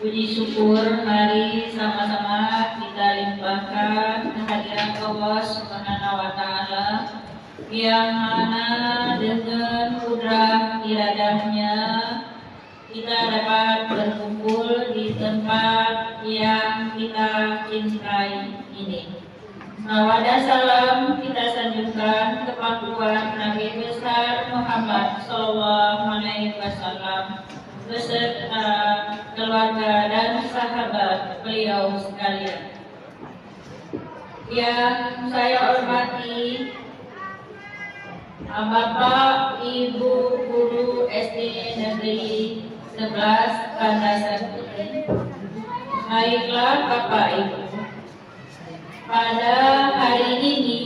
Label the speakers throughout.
Speaker 1: Puji syukur mari sama-sama kita limpahkan kehadiran Allah Subhanahu wa Ta'ala yang mana dengan kudrat iradahnya kita dapat berkumpul di tempat yang kita cintai ini. Salawat dan salam kita sanjungkan kepada Nabi besar Muhammad Sallallahu Alaihi Wasallam beserta keluarga dan sahabat beliau sekalian. Yang saya hormati Bapak Ibu Guru SD Negeri 11 Bandasari. Baiklah Bapak Ibu, pada hari ini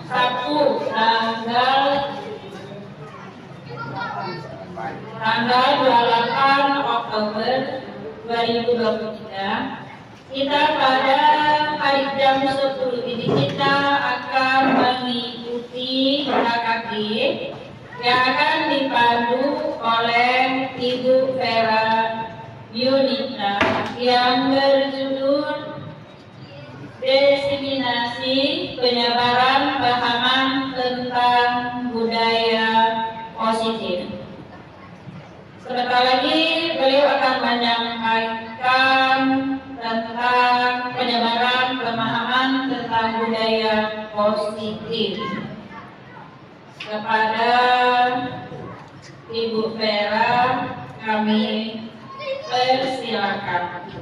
Speaker 1: Sabtu tanggal 28 Oktober 2023, kita pada hari jam 10 ini kita akan mengikuti KKG yang akan dipandu oleh Ibu Vera Yunita yang berjudul Diseminasi Penyebaran Pemahaman tentang Budaya Positif. Sebentar lagi beliau akan menyampaikan tentang penyebaran pemahaman tentang budaya positif. Kepada Ibu Vera kami persilakan.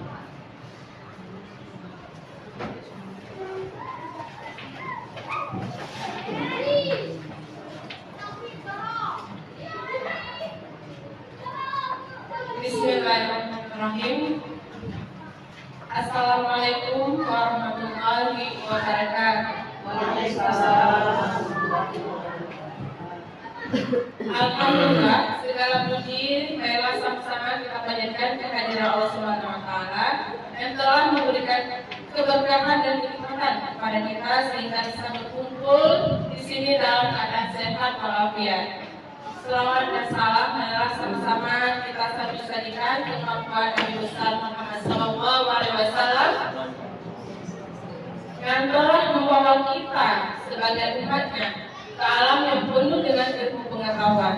Speaker 2: Bismillahirrahmanirrahim. Assalamualaikum warahmatullahi wabarakatuh.
Speaker 1: Waalaikumsalam.
Speaker 2: Alhamdulillah, segala puji marilah sama-sama kita panjatkan kehadiran Allah Subhanahu wa Ta'ala yang telah memberikan keberkahan dan kenikmatan kepada kita sehingga bisa berkumpul di sini dalam keadaan sehat walafiat. Selawat dan salam marilah sama-sama kita sajikan kepada Nabi besar Muhammad Sallallahu Alaihi Wasallam yang telah membawa kita sebagai umatnya ke alam yang penuh dengan ilmu pengetahuan.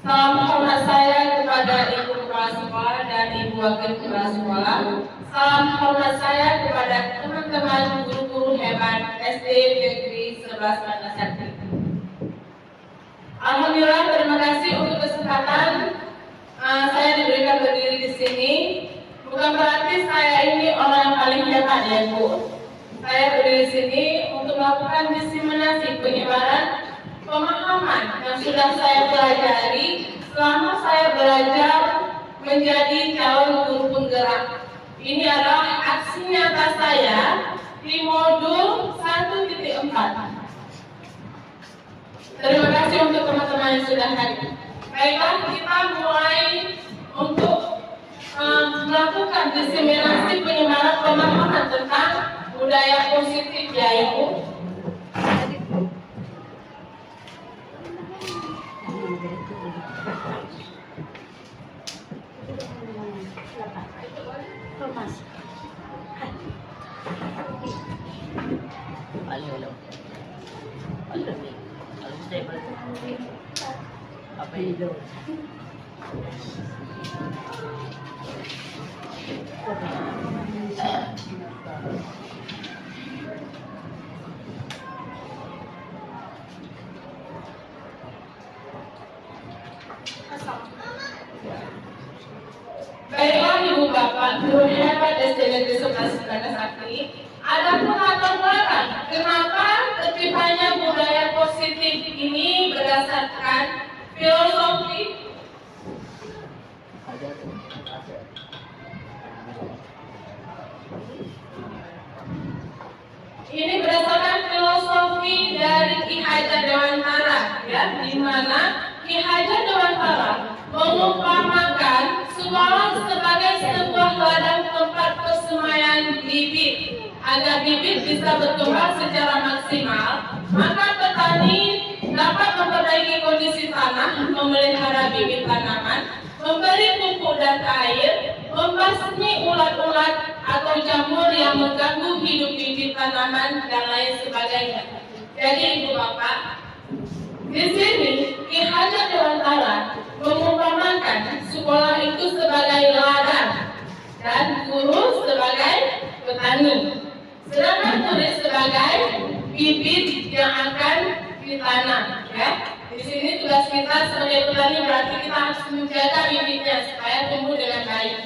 Speaker 2: Salam hormat saya kepada Ibu Kepala Sekolah dan Ibu Wakil Kepala Sekolah. Salam hormat saya kepada teman-teman guru-guru hebat SD Negeri 11 Bandasari. Alhamdulillah, terima kasih untuk kesempatan saya diberikan berdiri di sini. Bukan berarti saya ini orang yang paling hebat ya Bu. Saya berdiri di sini untuk melakukan diseminasi penyebaran pemahaman yang sudah saya pelajari selama saya belajar menjadi calon guru penggerak. Ini adalah aksi nyata saya di modul 1.4. Terima kasih untuk teman-teman yang sudah hadir. Baiklah, kita mulai untuk melakukan diseminasi penyebaran pemahaman tentang budaya positif ya Ibu.
Speaker 1: Apa itu?
Speaker 2: Baiklah Ibu Bapak, guru hebat SD Negeri 11 Bandasari. Adapun latar belakang kenapa terciptanya budaya positif ini berdasarkan filosofi dari Ki Hajar Dewantara, ya, di mana Ki Hajar Dewantara mengumpamakan sekolah sebagai sebuah ladang tempat persemaian bibit. Agar bibit bisa berkembang secara maksimal, maka petani dapat memperbaiki kondisi tanah, memelihara bibit tanaman, memberi pupuk dan air, membasmi ulat-ulat atau jamur yang mengganggu hidup bibit tanaman dan lain sebagainya. Jadi Ibu Bapak, di sini Ki Hajar Dewantara mengumpamakan sekolah itu sebagai ladang dan guru sebagai petani, sedangkan murid sebagai bibit yang akan ditanam. Ya, di sini tugas kita sebagai petani berarti kita harus menjaga bibitnya supaya tumbuh dengan baik.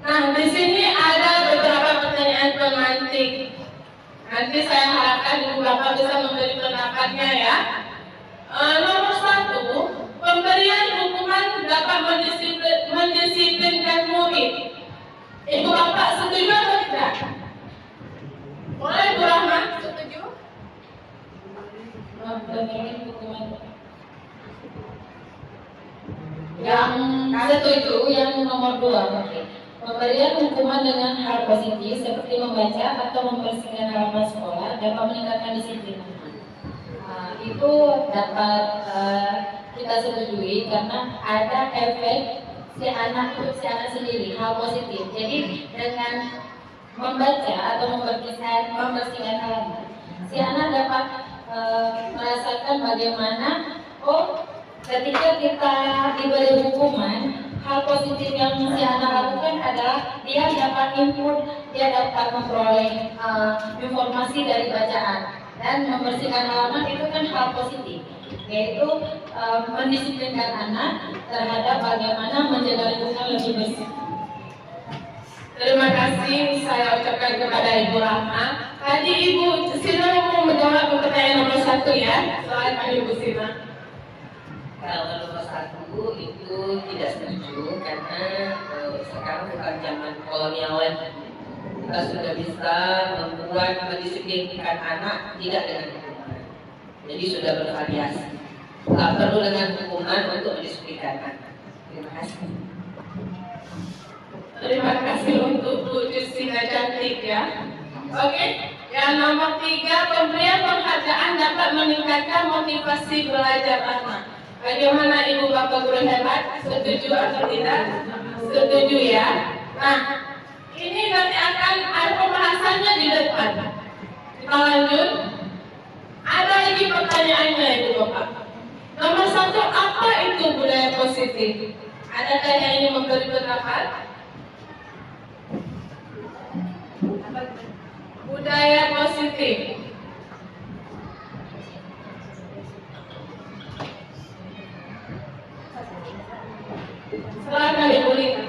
Speaker 2: Nah, di sini ada beberapa pertanyaan pemantik. Nanti saya harapkan Ibu Bapak bisa memberi pendapatnya ya. Nomor 1, pemberian hukuman dapat mendisiplinkan murid. Ibu Bapak setuju atau tidak? Boleh Bu Rahma? Setuju?
Speaker 1: Pemberian hukuman yang setuju yang nomor 2. Pemberian hukuman dengan hal positif seperti membaca atau membersihkan halaman sekolah dapat meningkatkan disiplin. Itu dapat kita setujui karena ada efek si anak sendiri, hal positif. Jadi dengan membaca atau membersihkan halaman, si anak dapat merasakan bagaimana ketika kita diberi hukuman, hal positif yang si anak lakukan adalah dia dapat input, dia dapat memperoleh informasi dari bacaan, dan membersihkan halaman itu kan hal positif, yaitu mendisiplinkan anak terhadap bagaimana menjaga lingkungan lebih bersih.
Speaker 2: Terima kasih saya ucapkan kepada Ibu Rahma. Tadi Ibu Sina mau menjawab pertanyaan nomor 1 ya. Silakan Ibu Sina.
Speaker 3: Kalau nomor 1 itu tidak setuju karena sekarang bukan zaman kolonial lagi. Kita sudah bisa membuat mendisiplinkan anak tidak dengan hukuman. Jadi sudah bervariasi. Tak perlu dengan hukuman untuk mendisiplinkan anak. Terima kasih.
Speaker 2: Terima kasih untuk Bu Justina cantik ya. Oke, yang nomor 3, pemberian penghargaan dapat meningkatkan motivasi belajar anak. Bagaimana Ibu Bapak Guru hebat? Setuju atau tidak? Setuju ya. Nah, ini nanti akan ada pembahasannya di depan. Kita lanjut. Ada lagi pertanyaannya Ibu Bapak. Nomor 1, apa itu budaya positif? Adakah yang ingin memberi pendapat? Budaya positif. Silakan Ibu Lina.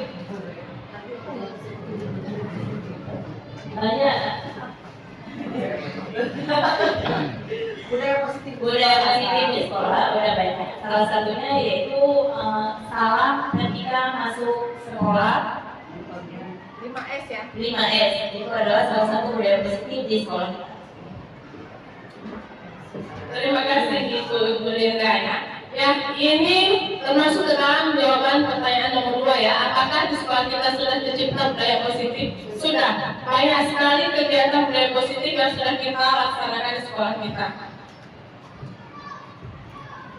Speaker 1: Banyak. Budaya positif di sekolah udah banyak. Salah satunya yaitu salam ketika masuk sekolah.
Speaker 2: 5S ya.
Speaker 1: 5S itu adalah salah satu budaya positif di sekolah.
Speaker 2: Terima kasih Ibu Linda ya. Ya, ini termasuk ke dalam jawaban pertanyaan nomor 2 ya. Apakah di sekolah kita sudah tercipta budaya positif? Sudah. Banyak sekali kegiatan budaya positif yang sudah kita laksanakan di sekolah kita.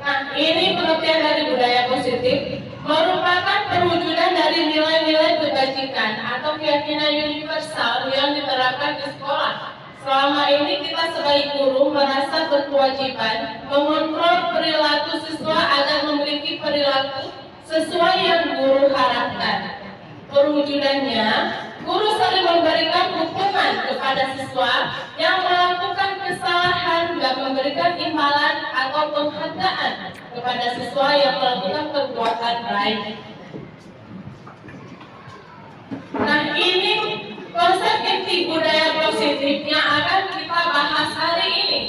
Speaker 2: Nah, ini pengertian dari budaya positif merupakan perwujudan dari nilai-nilai kebajikan atau keyakinan universal yang diterapkan di sekolah. Selama ini kita sebagai guru merasa berkewajiban mengontrol perilaku siswa agar memiliki perilaku sesuai yang guru harapkan. Perwujudannya, guru sering memberikan hukuman kepada siswa yang melakukan kesalahan dan memberikan imbalan atau penghargaan kepada siswa yang melakukan perbuatan baik. Nah, ini konsep inti budaya positif yang akan kita bahas hari ini.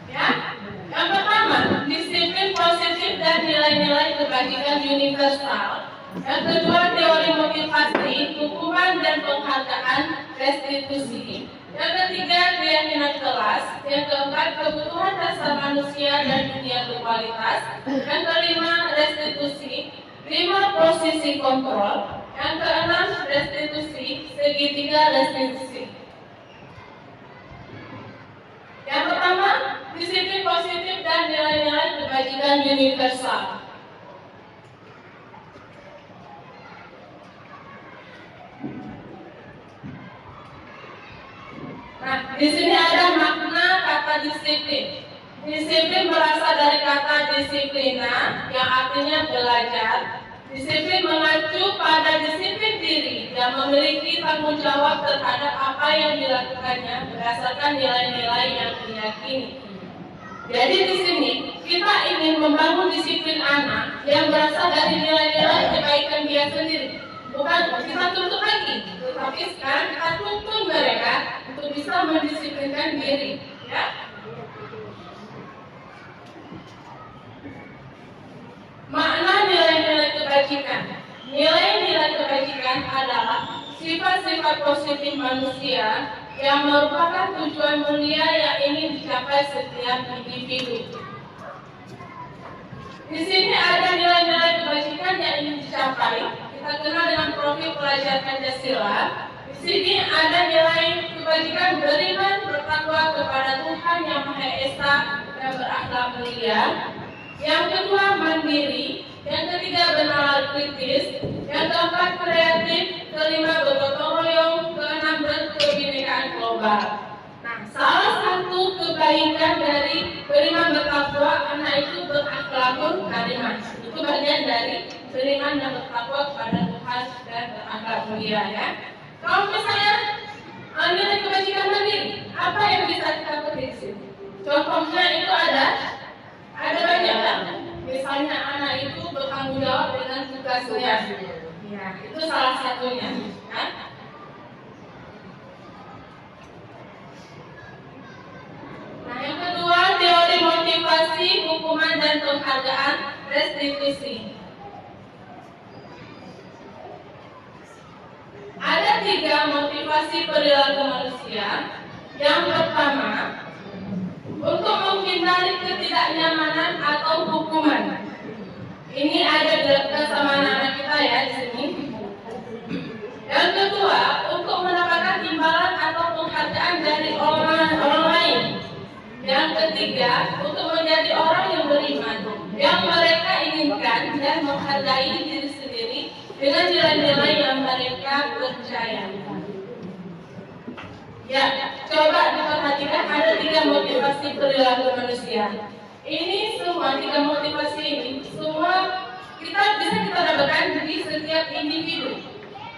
Speaker 2: Ya, yang pertama, disiplin positif dan nilai-nilai kebajikan universal. Yang kedua, teori motivasi, hukuman dan penghargaan, restitusi. Yang ketiga, keyakinan kelas. Yang keempat, kebutuhan dasar manusia dan dunia berkualitas. Yang kelima, restitusi. 5, posisi kontrol. Yang keenam, restitusi. Segitiga restitusi. Yang pertama, disiplin positif dan nilai-nilai kebajikan universal. Nah, di sini ada makna kata disiplin. Disiplin berasal dari kata disiplina yang artinya belajar. Disiplin mengacu pada disiplin diri yang memiliki tanggung jawab terhadap apa yang dilakukannya berdasarkan nilai-nilai yang diyakini. Jadi di sini kita ingin membangun disiplin anak yang berasal dari nilai-nilai kebaikan dia sendiri. Bukan kita tuntut lagi, tetapi sekarang kita tuntut mereka untuk bisa mendisiplinkan diri. Ya. Makna nilai-nilai kebajikan. Nilai-nilai kebajikan adalah sifat-sifat positif manusia yang merupakan tujuan mulia yang ingin dicapai setiap individu. Di sini ada nilai-nilai kebajikan yang ingin dicapai. Kita kenal dengan profil pelajar Pancasila. Di sini ada nilai kebajikan beriman, bertakwa kepada Tuhan Yang Maha Esa dan berakhlak mulia. Yang kedua mandiri, yang ketiga benalar kritis, yang keempat kreatif, kelima bergotong royong, keenam berkebinekaan global. Nah, salah satu kebaikan dari beriman bertakwa, anak itu berakhlakul karimah. Itu bagian dari beriman dan bertakwa kepada Tuhan dan berakhlak mulia ya. Kalau misalnya nilai kebajikan mandiri, apa yang bisa kita petik? Contohnya itu ada banyak kan? Misalnya anak itu bertanggung jawab dengan tugasnya. Ya, itu salah satunya. Kan? Nah, yang kedua teori motivasi, hukuman dan penghargaan restitusi. Ada 3 motivasi perilaku manusia. Yang pertama, untuk menghindari ketidaknyamanan atau hukuman. Ini ada bersama anak-anak kita ya di sini. Yang kedua, untuk mendapatkan imbalan atau penghargaan dari orang lain. Yang ketiga, untuk menjadi orang yang beriman, yang mereka inginkan dan menghargai diri sendiri dengan nilai-nilai yang mereka percaya. Ya, coba diperhatikan ada 3 motivasi perilaku manusia. Ini semua 3 motivasi ini semua bisa kita dapatkan di setiap individu.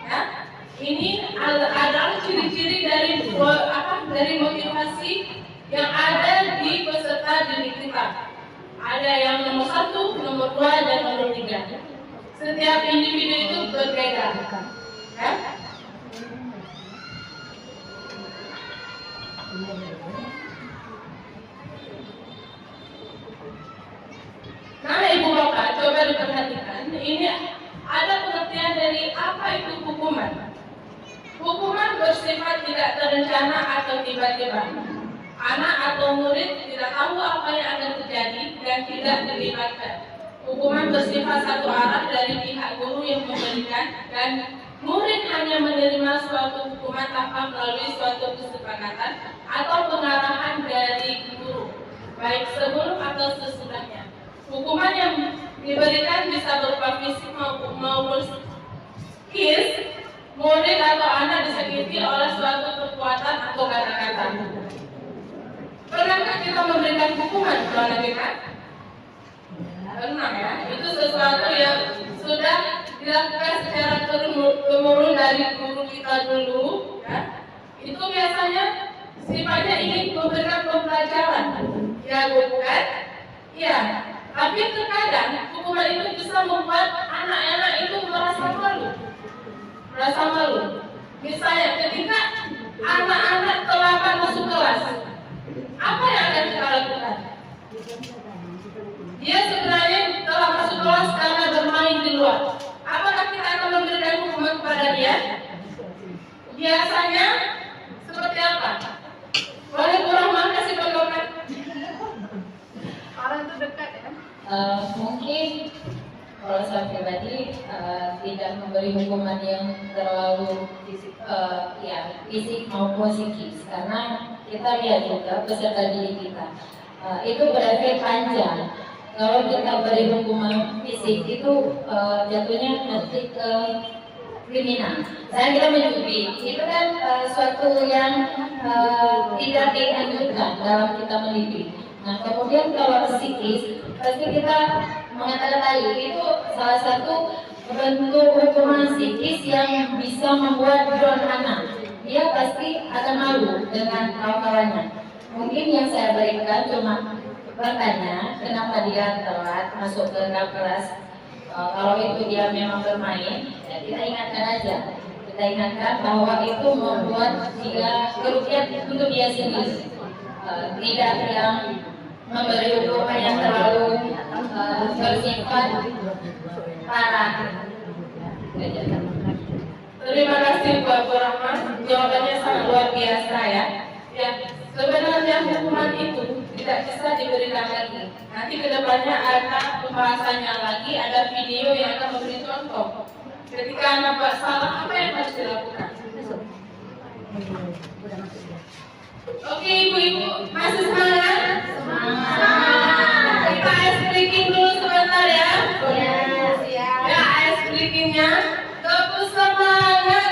Speaker 2: Ya, ini adalah ciri-ciri dari motivasi yang ada di peserta didik kita. Ada yang nomor 1, nomor 2, dan nomor 3. Setiap individu itu berbeda. Ya. Nah, Ibu Bapak, coba diperhatikan. Ini ada pengertian dari apa itu hukuman. Hukuman bersifat tidak terencana atau tiba-tiba. Anak atau murid tidak tahu apa yang akan terjadi dan tidak dilibatkan. Hukuman bersifat satu arah dari pihak guru yang memberikan dan murid hanya menerima suatu hukuman tanpa melalui suatu kesepakatan atau pengarahan dari guru, baik sebelum atau sesudahnya. Hukuman yang diberikan bisa berupa fisik maupun psikis. Murid atau anak disakiti oleh suatu perbuatan atau kata-kata. Pernahkah kita memberikan hukuman kepada kita? Pernah ya. Itu sesuatu yang sudah dilakukan secara turun-temurun dari guru kita dulu. Ya. Itu biasanya sifatnya ingin memberikan pembelajaran. Ya bukan? Ya. Tapi terkadang hukuman itu bisa membuat anak-anak itu merasa malu. Misalnya ketika anak-anak terlambat masuk kelas, apa yang akan kita lakukan? Dia sebenarnya telah masuk kelas karena bermain di luar. Apakah kita akan memberikan hukuman kepada dia? Biasanya seperti apa? Boleh kurang kasih pendapat? Orang itu dekat ya?
Speaker 1: Mungkin kalau saya pribadi tidak memberi hukuman yang terlalu fisik maupun psikis, karena kita lihat juga peserta didik kita itu berefek panjang. Kalau kita beri hukuman fisik itu jatuhnya nanti ke kriminal. Saya kira mencuri itu kan suatu yang tidak dianjurkan dalam kita mendidik. Nah kemudian kalau psikis pasti kita mengatakan tadi itu salah satu bentuk hukuman psikis yang bisa membuat drone anak. Dia pasti akan malu dengan kawan-kawannya. Mungkin yang saya berikan cuma bertanya kenapa dia telat masuk ke dalam kelas. Kalau itu dia memang bermain, ya kita ingatkan aja. Kita ingatkan bahwa itu membuat dia kerugian untuk dia sendiri. Tidak yang memberi hukuman yang terlalu bersifat parah.
Speaker 2: Terima kasih Bapak Rahman, jawabannya sangat luar biasa ya. Ya, sebenarnya hukuman itu tidak bisa diberikan lagi. Nanti kedepannya ada pembahasannya lagi, ada video yang akan memberi contoh. Ketika nampak salah, apa yang harus dilakukan? Oke ibu-ibu, masih semangat? Semangat. Kita ice breaking dulu sebentar ya. Ya, ice breakingnya. Terus semangat.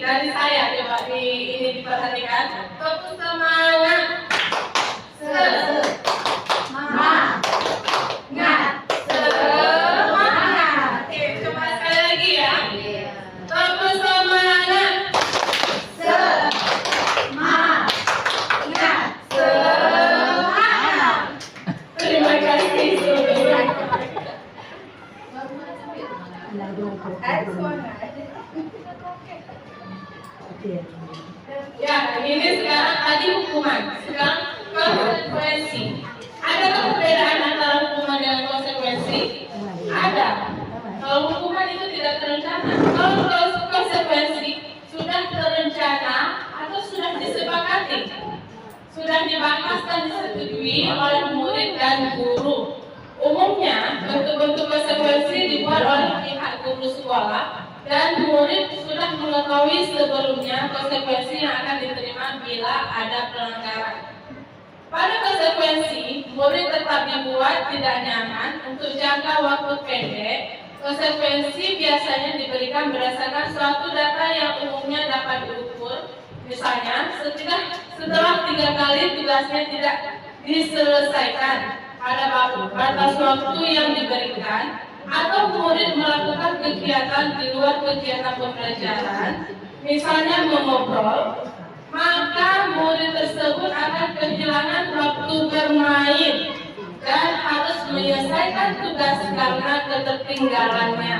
Speaker 2: Dari saya coba ini diperhatikan. Terus semangat. Semangat. Semangat. Oke, coba sekali lagi ya. Terus semangat. Semangat. Semangat. Terima kasih. Ya, ini sekarang tadi hukuman, sekarang konsekuensi. Adakah perbedaan antara hukuman dengan konsekuensi? Ada. Kalau hukuman itu tidak terencana, kalau konsekuensi sudah terencana atau sudah disepakati, sudah dibahas dan disetujui oleh murid dan guru. Umumnya bentuk-bentuk konsekuensi dibuat oleh pihak guru sekolah dan murid sudah mengetahui sebelumnya konsekuensi yang akan diterima bila ada pelanggaran. Pada konsekuensi, murid tetap dibuat tidak nyaman untuk jangka waktu pendek. Konsekuensi biasanya diberikan berdasarkan suatu data yang umumnya dapat diukur. Misalnya, setelah 3 kali tugasnya tidak diselesaikan pada batas waktu yang diberikan, atau murid melakukan kegiatan di luar kegiatan pembelajaran, misalnya mengobrol, maka murid tersebut akan kehilangan waktu bermain dan harus menyelesaikan tugas karena ketertinggalannya.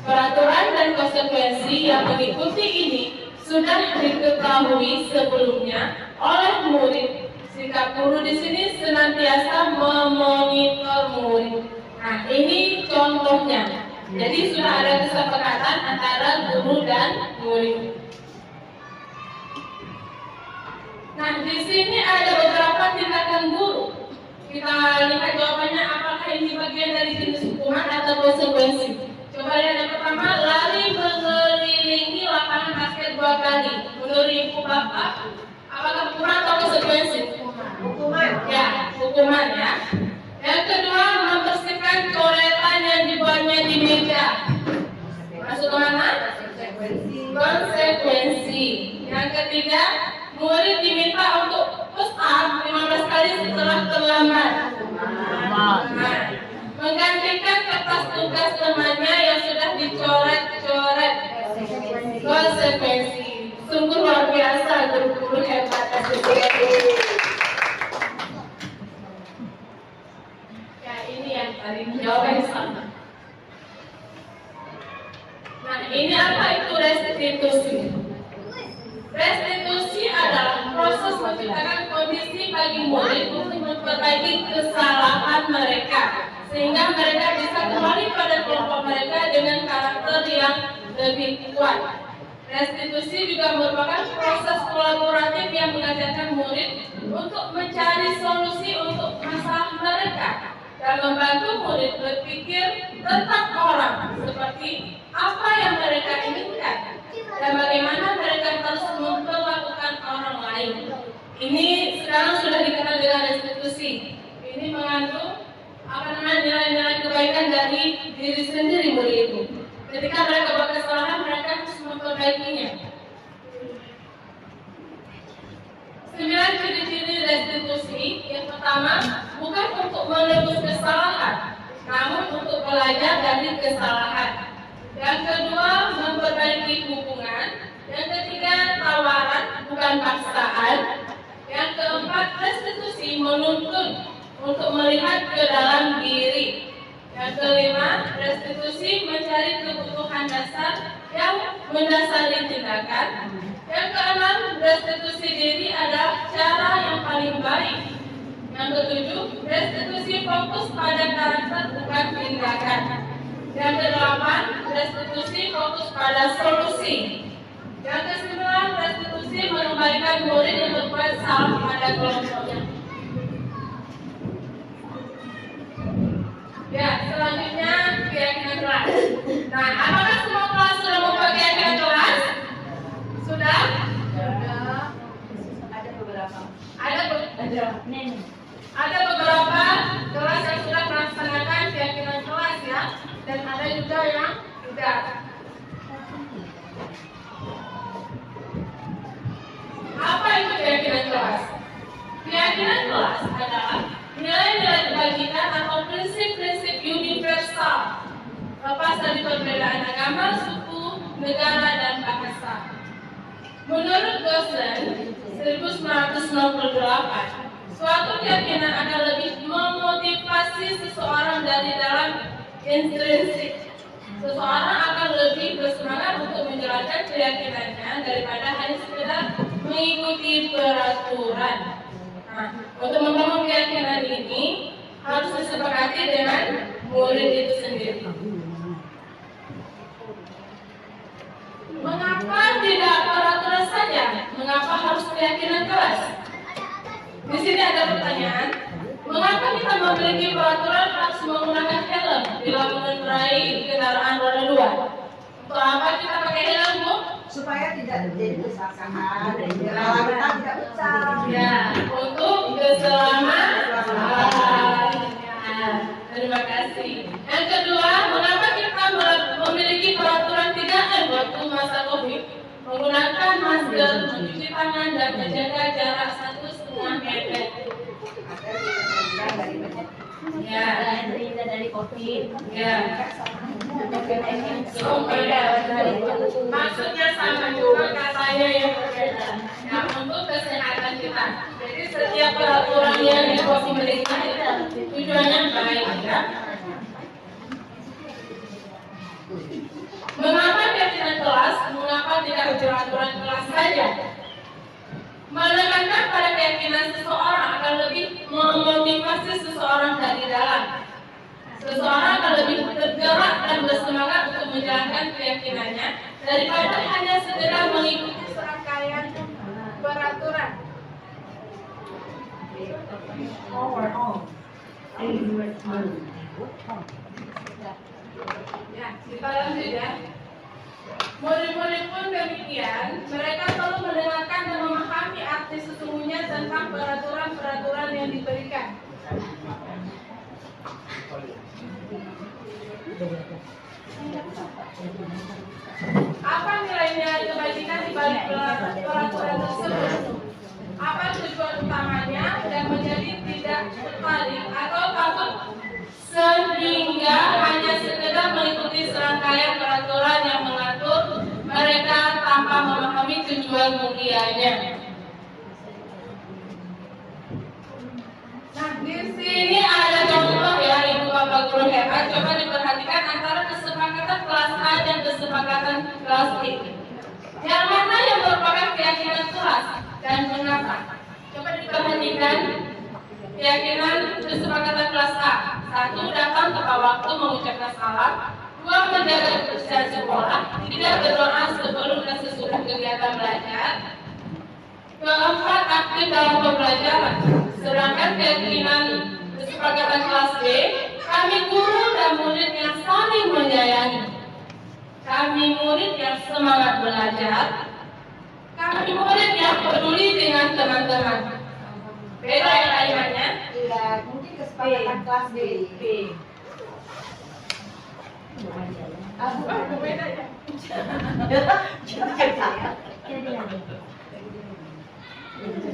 Speaker 2: Peraturan dan konsekuensi yang mengikuti ini sudah diketahui sebelumnya oleh murid. Sikap guru di sini senantiasa memonitor murid. Nah, ini contohnya. Jadi sudah ada kesepakatan antara guru dan murid. Nah, di sini ada beberapa tindakan guru. Kita lihat jawabannya, apakah ini bagian dari jenis hukuman atau konsekuensi. Coba lihat yang pertama, lari mengelilingi lapangan basket 2 kali. Menurut ibu bapak, apakah hukuman atau konsekuensi? Hukuman. Ya, hukuman ya. Yang kedua, membersihkan coretan yang dibuatnya di meja. Masuk ke mana? Konsekuensi. Yang ketiga, murid diminta untuk push up 15 kali setelah terlambat. Menggantikan kertas tugas temannya yang sudah dicoret-coret. Konsekuensi. Sungguh luar biasa, guru-guru hebat. Ini yang tadi jawabannya sama. Nah, ini apa itu restitusi? Restitusi adalah proses menciptakan kondisi bagi murid untuk memperbaiki kesalahan mereka, sehingga mereka bisa kembali pada kelompok mereka dengan karakter yang lebih kuat. Restitusi juga merupakan proses kolaboratif yang mengajarkan murid untuk mencari solusi untuk masalah mereka dan membantu murid berpikir tentang orang seperti apa yang mereka inginkan dan bagaimana mereka harus memperlakukan orang lain. Ini sekarang sudah dikenal dengan restitusi. Ini mengandung nilai-nilai kebaikan dari diri sendiri murid itu. Ketika mereka buat kesalahan, mereka harus memperbaikinya. 9 ciri-ciri restitusi. Yang pertama, bukan untuk menebus kesalahan, namun untuk belajar dari kesalahan. Yang kedua, memperbaiki hubungan. Yang ketiga, tawaran, bukan paksaan. Yang keempat, restitusi menuntun untuk melihat ke dalam diri. Yang kelima, restitusi mencari kebutuhan dasar yang mendasari tindakan. Yang keenam, restitusi diri adalah cara yang paling baik. Yang ketujuh, restitusi fokus pada karakter bukan tindakan. Yang kedelapan, restitusi fokus pada solusi. Yang kesembilan, restitusi mengembalikan murid yang berbuat salah pada kelompoknya. Ya, selanjutnya keyakinan kelas. Nah, apakah semua kelas sudah membuat keyakinan kelas? Sudah? Sudah. Ada beberapa. Ada beberapa kelas yang sudah melaksanakan keyakinan kelas ya, dan ada juga yang tidak. Apa itu keyakinan kelas? Keyakinan kelas adalah nilai-nilai kebajikan atau prinsip-prinsip universal lepas dari perbedaan agama, suku, negara, dan bahasa. Menurut Gosling 1998, suatu keyakinan akan lebih memotivasi seseorang dari dalam intrinsik. Seseorang akan lebih bersemangat untuk menjalankan keyakinannya daripada hanya sekedar mengikuti peraturan. Nah, untuk membangun keyakinan ini harus disepakati dengan murid itu sendiri. Mengapa tidak peraturan saja? Mengapa harus keyakinan kelas? Di sini ada pertanyaan. Mengapa kita memiliki peraturan harus menggunakan helm bila mengendarai kendaraan roda 2? Untuk apa kita pakai helm, Bu?
Speaker 4: Supaya tidak terjadi kesalahan dan jalan kita tidak pecah.
Speaker 2: Ya, untuk keselamatan. Terima kasih. Yang kedua, mengapa kita memiliki peraturan 3M waktu masa COVID? Menggunakan masker, mencuci tangan, dan menjaga jarak 1,5 meter. Ya,
Speaker 4: dari COVID.
Speaker 2: ya. Maksudnya sama juga, katanya yang berbeda. Ya, untuk kesehatan kita. Jadi setiap peraturan yang dibuat pemerintah itu tujuannya baik, ya. Mengapa keyakinan kelas? Mengapa tidak peraturan kelas saja? Menekankan pada keyakinan seseorang akan lebih memotivasi seseorang dari dalam. Seseorang akan lebih tergerak dan bersemangat untuk menjalankan keyakinannya daripada hanya sekedar mengikuti serangkaian peraturan. Ya, kita lanjut ya. Murid-murid pun demikian, mereka selalu mendengarkan dan memahami arti sesungguhnya tentang peraturan-peraturan yang diberikan. Apa nilai-nilai kebajikan di balik peraturan tersebut? Apa tujuan utamanya dan menjadi tidak tertarik atau takut sehingga hanya sekedar mengikuti serangkaian peraturan yang mengatur mereka tanpa memahami tujuan mulianya. Nah, di sini ada contoh ya, Ibu Bapak Guru hebat. Coba diperhatikan antara kesepakatan kelas A dan kesepakatan kelas B. Yang mana yang merupakan keyakinan kelas dan mengapa? Coba diperhatikan keyakinan kesepakatan kelas A. 1. Datang tepat waktu mengucapkan salam. 2. Menjaga kebersihan sekolah. 3. Berdoa sebelum dan sesudah kegiatan belajar. 4. Aktif dalam pembelajaran. Sedangkan keyakinan kesepakatan kelas B, kami guru dan murid yang saling menyayangi. Kami murid yang semangat belajar. Kami murid yang peduli dengan teman-teman. Beda ya kalimatnya?
Speaker 4: Iya, mungkin kesepakatan kelas B.
Speaker 2: Beda ya?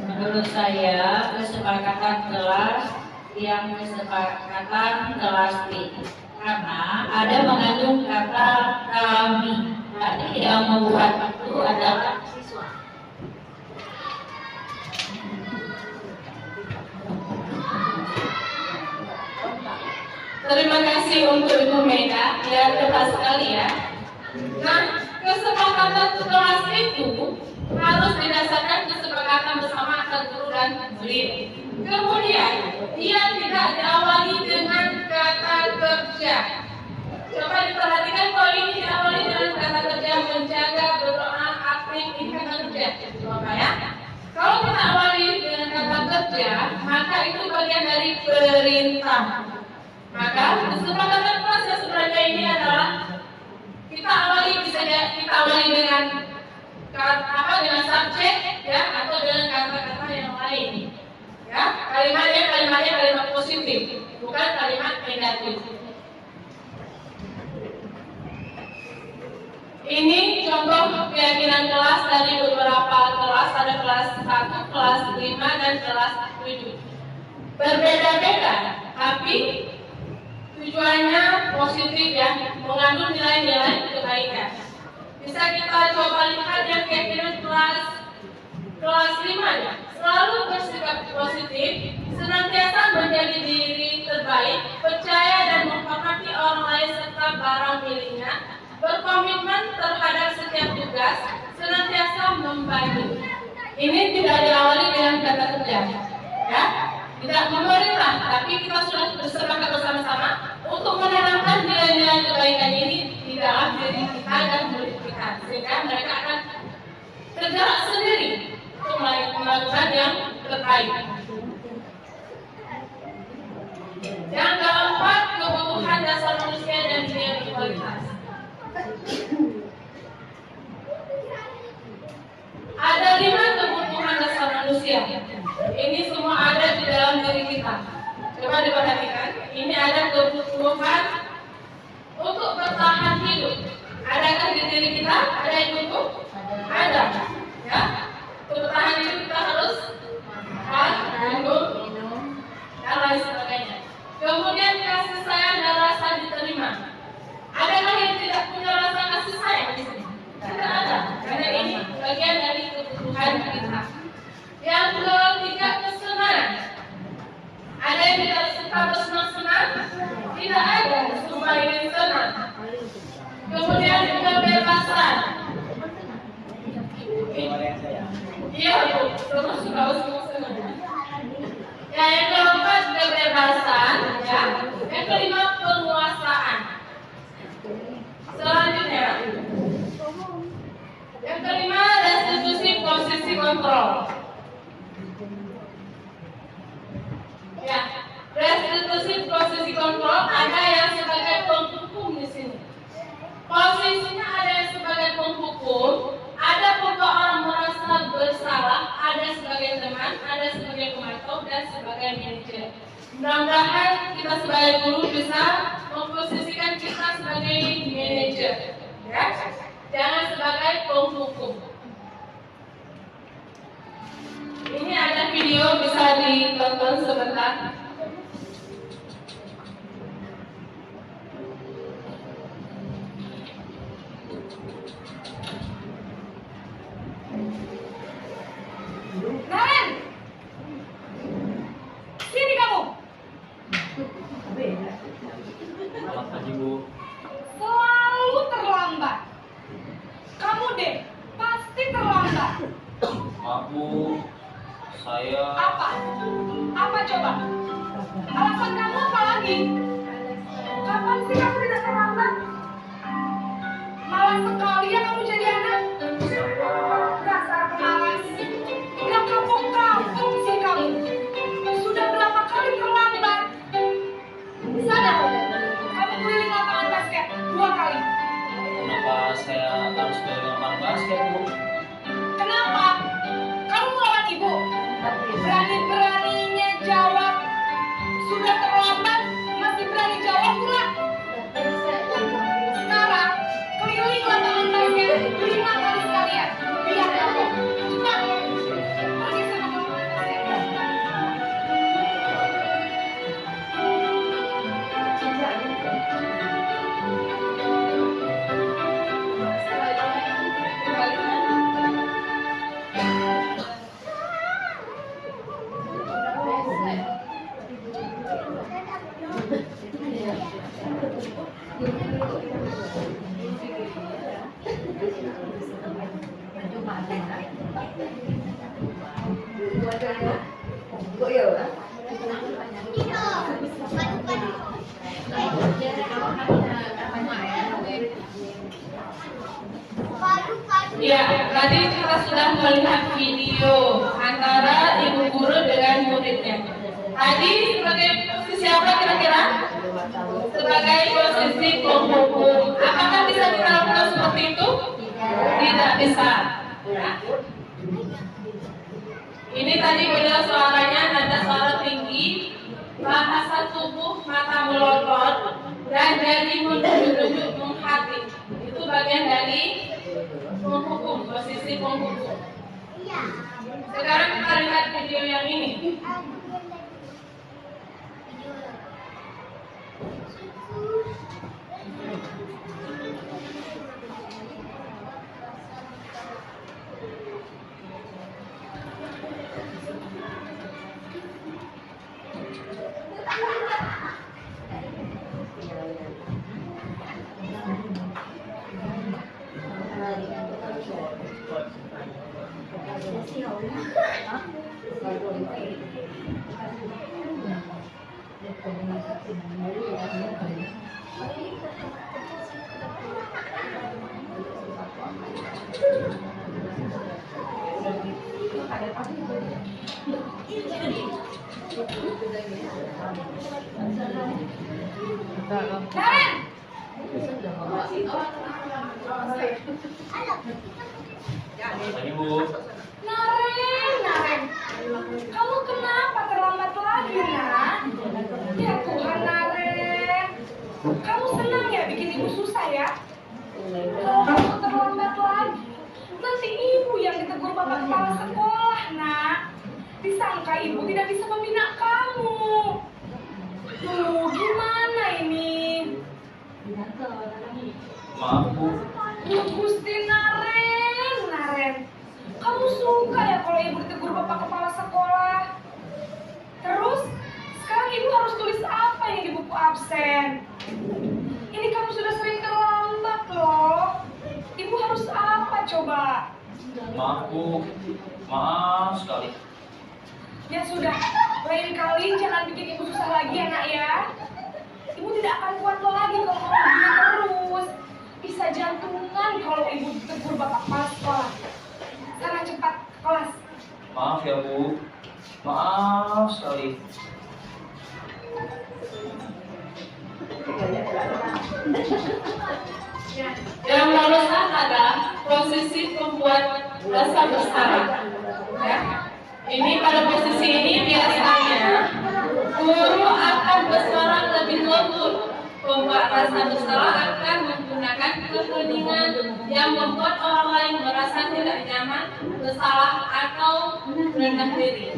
Speaker 1: Menurut saya kesepakatan kelas yang kesepakatan kelas B karena ada mengandung kata kami. Artinya yang membuat itu adalah siswa.
Speaker 2: Terima kasih untuk Ibu Meda, ya tepat sekali ya. Nah, kesepakatan kelas itu harus didasarkan kesepakatan bersama antara guru dan murid. Kemudian, ia tidak diawali dengan kata kerja. Coba diperhatikan kalau ini diawali dengan kata kerja menjaga, berdoa, aktif, ikatan kerja. Coba ya. Kalau kita awali dengan kata kerja, maka itu bagian dari perintah. Maka kesepakatan kelas yang sebenarnya ini adalah kita awali dengan dengan subjek ya atau dengan kata-kata yang lain. Ya, kalimatnya kalimat positif, bukan kalimat negatif. Ini contoh keyakinan kelas dari beberapa kelas, ada kelas 1, kelas 5, dan kelas 7. Berbeda-beda, tapi tujuannya positif ya, mengandung nilai-nilai kebaikan. Bisa kita coba lihat yang keyakinan kelas 5 ya. Selalu bersikap positif, senantiasa menjadi diri terbaik, percaya dan menghormati orang lain serta barang miliknya, berkomitmen terhadap setiap tugas, senantiasa membantu. Ini tidak diawali dengan kata kerja, ya. Tidak memerintah, tapi kita sudah bersepakat bersama-sama untuk menanamkan nilai-nilai kebaikan ini di dalam diri kita dan murid kita, sehingga mereka akan tergerak sendiri untuk melakukan yang terbaik. Yang keempat, kebutuhan dasar manusia dan dunia berkualitas. Ada 5 kebutuhan dasar manusia. Ini semua ada di dalam diri kita. Coba diperhatikan. Ini ada kebutuhan untuk bertahan hidup. Adakah di diri kita? Ada yang cukup? Ada. Ya. Untuk bertahan hidup kita harus makan, minum, dan lain sebagainya. Kemudian kasih sayang dan rasa diterima. Adakah yang tidak punya rasa kasih sayang di sini? Tidak ada. Karena ini bagian dari kebutuhan kita. Yang ketiga, kesenangan. Ada yang tidak suka bersenang-senang? Tidak ada. Semua ingin senang. Kemudian kebebasan. Iya, semua suka bersenang-senang. Ya, yang keempat kebebasan. Ya. Yang kelima penguasaan. Selanjutnya, yang kelima restitusi posisi kontrol. Ya, restitusi posisi kontrol ada yang sebagai penghukum di sini. Posisinya ada yang sebagai penghukum, ada pokok orang merasa bersalah, ada sebagai teman, ada sebagai pemantau, dan sebagai manajer. Mudah-mudahan kita sebagai guru bisa memposisikan kita sebagai manajer, ya, jangan sebagai penghukum. Ini ada video bisa ditonton sebentar.
Speaker 5: Karen, sini kamu.
Speaker 6: Selamat pagi, Bu.
Speaker 5: Selalu terlambat. Kamu deh, pasti terlambat.
Speaker 6: Maaf, Bu. Saya
Speaker 5: Apa? Apa coba? Alasan kamu apa lagi? Kapan sih kamu tidak terlambat?
Speaker 6: Maaf ya Bu.
Speaker 5: Kenapa? Kamu melawan ibu? Berani-beraninya jawab. Sudah terlambat, masih berani jawab pula. Sekarang, keliling lapangan basket 5 kali sekalian. Biar kamu. Cepat. Pergi sama lapangan basket.
Speaker 2: Ya, tadi kita sudah melihat video antara ibu guru dengan muridnya. Tadi sebagai posisi apa kira-kira? Sebagai posisi pemukul. Apakah bisa kita lakukan seperti itu? Tidak bisa. Ya. Ini tadi beliau suaranya nada suara tinggi, bahasa tubuh mata melotot, dan jadi menunjuk menghati. Itu bagian dari penghukum, posisi penghukum. Sekarang kita lihat video yang ini.
Speaker 6: Pagi Bu.
Speaker 5: Naren, kamu kenapa terlambat lagi, Nak? Ya Tuhan, Naren. Kamu senang ya bikin ibu susah ya? Kalau kamu terlambat lagi, nanti ibu yang ditegur bapak kepala sekolah, Nak. Disangka ibu tidak bisa membina kamu. Tuh, gimana ini?
Speaker 6: Maaf Bu.
Speaker 5: Gusti Naren. Kamu suka ya kalau ibu ditegur bapak kepala sekolah? Terus, sekarang ibu harus tulis apa yang di buku absen? Ini kamu sudah sering terlambat loh. Ibu harus apa coba?
Speaker 6: Maaf Bu. Maaf sekali.
Speaker 5: Ya sudah, lain kali jangan bikin ibu susah lagi ya, Nak ya. Ibu tidak akan kuat lagi kalau kamu begini terus. Bisa jantungan kalau ibu ditegur bapak kepala sekolah. Sana cepat ke kelas.
Speaker 6: Maaf ya Bu. Maaf sekali.
Speaker 2: Yang barusan adalah posisi pembuat rasa bersalah. Ya. Ini pada posisi ini biasanya guru akan bersuara lebih lembut. Pembuat rasa bersalah akan menggunakan keheningan yang membuat orang lain merasa tidak nyaman, bersalah atau rendah diri.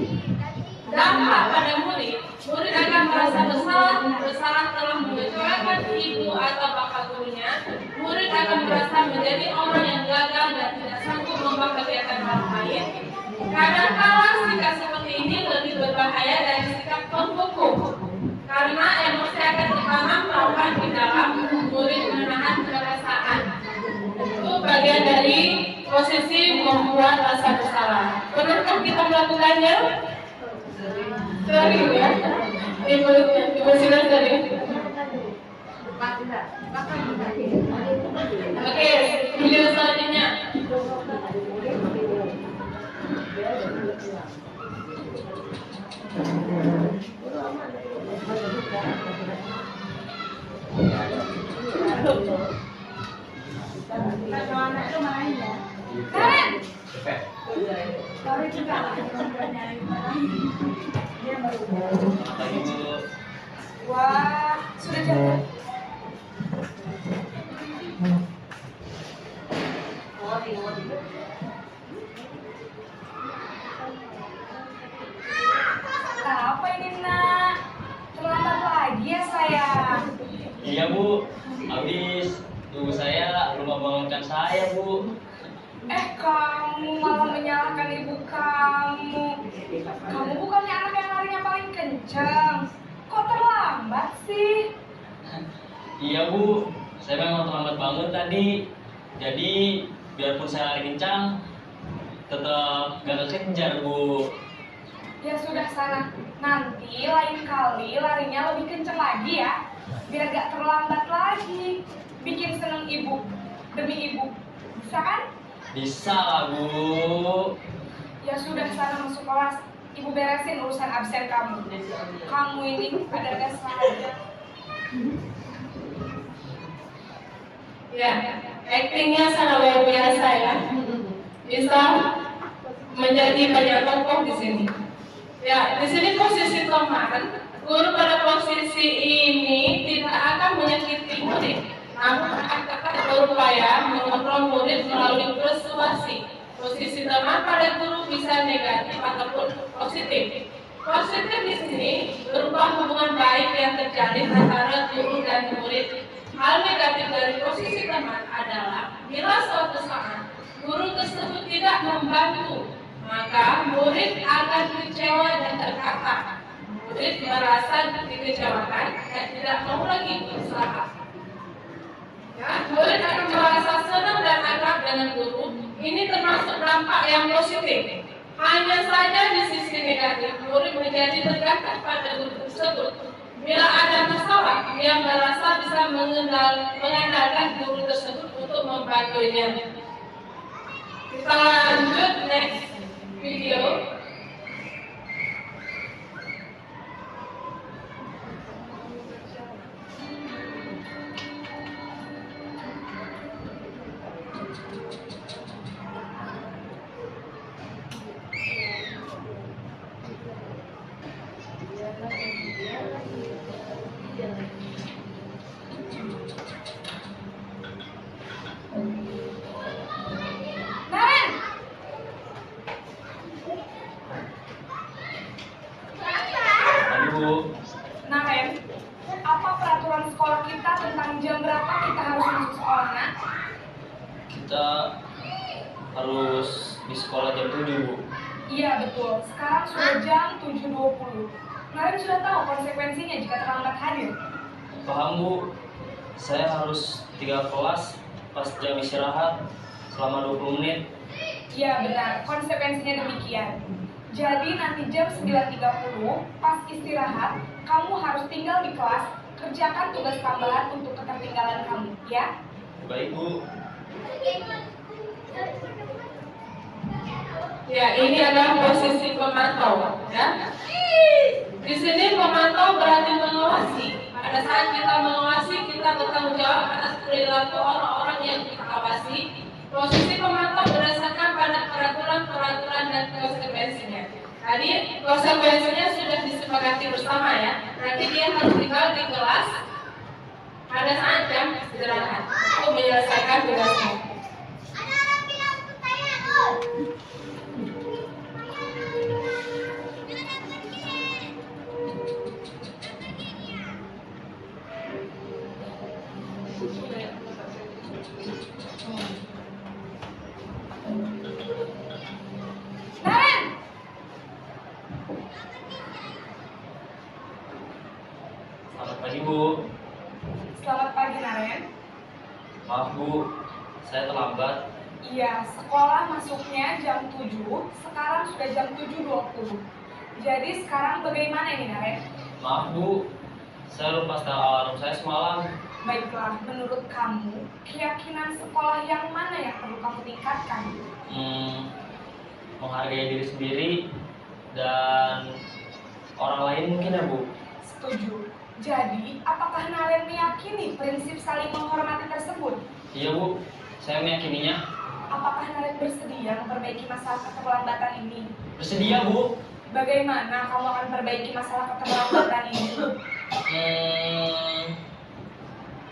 Speaker 2: Dampak pada murid akan merasa bersalah telah mengecewakan ibu atau bapak gurunya. Murid akan merasa menjadi orang yang gagal dan tidak sanggup membahagiakan orang lain. Kadang-kala sikap seperti ini lebih berbahaya dari sikap penghukum, karena emosi akan ditanam melakukan di dalam murid menahan perasaan. Itu bagian dari posisi membuat rasa bersalah. Pernahkah kita melakukannya? Sering ya? Ibu sudah sering. Oke, video selanjutnya.
Speaker 5: Naren,
Speaker 6: Oke.
Speaker 5: baru juga.
Speaker 6: Pagi Bu.
Speaker 5: Wah, sudah jam. Apa ini nak? Terlambat lagi ya sayang.
Speaker 6: Iya Bu, habis ibu saya lupa bangunkan saya Bu.
Speaker 5: Kamu malah menyalahkan ibu kamu. Kamu bukannya anak yang larinya paling kencang. Kok terlambat sih?
Speaker 6: Iya Bu, saya memang terlambat bangun tadi. Jadi biarpun saya lari kencang, tetap gak kekejar Bu.
Speaker 5: Ya sudah sana. Nanti lain kali larinya lebih kencang lagi ya. Biar gak terlambat lagi. Bikin seneng ibu. Demi ibu. Bisa kan?
Speaker 6: Bisa lah Bu.
Speaker 5: Ya sudah sana masuk kelas. Ibu beresin urusan absen kamu. Kamu ini ada saja.
Speaker 2: Ya, actingnya sangat luar biasa ya. Bisa menjadi banyak tokoh di sini. Ya, di sini posisi teman, guru pada posisi ini tidak akan menyakiti murid, namun akan tetap berupaya mengontrol murid melalui persuasi. Posisi teman pada guru bisa negatif ataupun positif. Positif di sini berupa hubungan baik yang terjalin antara guru dan murid. Hal negatif dari posisi teman adalah bila suatu saat guru tersebut tidak membantu, maka murid akan kecewa dan terkakak. Murid merasa dikecewakan dan tidak mau lagi berusaha. Ya, murid akan merasa senang dan akrab dengan guru. Ini termasuk dampak yang positif. Hanya saja di sisi negatif, murid menjadi tergantung pada guru tersebut. Bila ada masalah, dia merasa bisa mengandalkan guru tersebut untuk membantunya. Kita lanjut next video.
Speaker 5: Naren,
Speaker 6: Pagi Bu.
Speaker 5: Naren, apa peraturan sekolah kita tentang jam berapa kita harus masuk sekolah, nak?
Speaker 6: Kita harus di sekolah jam 7 Bu.
Speaker 5: Iya betul, sekarang sudah jam 7.20. Naren sudah tahu konsekuensinya jika terlambat hadir.
Speaker 6: Paham Bu, saya harus 3 kelas pas jam istirahat selama 20 menit.
Speaker 5: Iya benar, konsekuensinya demikian. Jadi nanti jam 9.30 pas istirahat, kamu harus tinggal di kelas, kerjakan tugas tambahan untuk ketertinggalan kamu, ya?
Speaker 6: Baik Bu.
Speaker 2: Ya, ini adalah posisi pemantau, ya. Di sini pemantau berarti mengawasi. Pada saat kita mengawasi, kita bertanggung jawab atas perilaku orang-orang yang kita awasi. Posisi pemantau berdasarkan pada peraturan-peraturan dan konsekuensinya. Tadi konsekuensinya sudah disepakati bersama ya. Nanti dia harus tinggal di kelas pada saat jam istirahat untuk menyelesaikan tugasnya.
Speaker 5: Naren,
Speaker 6: Selamat pagi Bu.
Speaker 5: selamat pagi Naren.
Speaker 6: Maaf Bu, saya terlambat.
Speaker 5: Iya, sekolah masuknya jam 7, sekarang sudah jam 7.20. Jadi sekarang bagaimana ini Naren?
Speaker 6: Maaf Bu, saya lupa setel alarm saya semalam.
Speaker 5: Baiklah, menurut kamu, keyakinan sekolah yang mana yang perlu kamu tingkatkan?
Speaker 6: Menghargai diri sendiri dan orang lain mungkin ya Bu.
Speaker 5: Setuju. Jadi, apakah Naren meyakini prinsip saling menghormati tersebut?
Speaker 6: Iya Bu, saya meyakininya.
Speaker 5: apakah Naren bersedia memperbaiki masalah keterlambatan ini?
Speaker 6: Bersedia, Bu.
Speaker 5: Bagaimana kamu akan perbaiki masalah keterlambatan ini?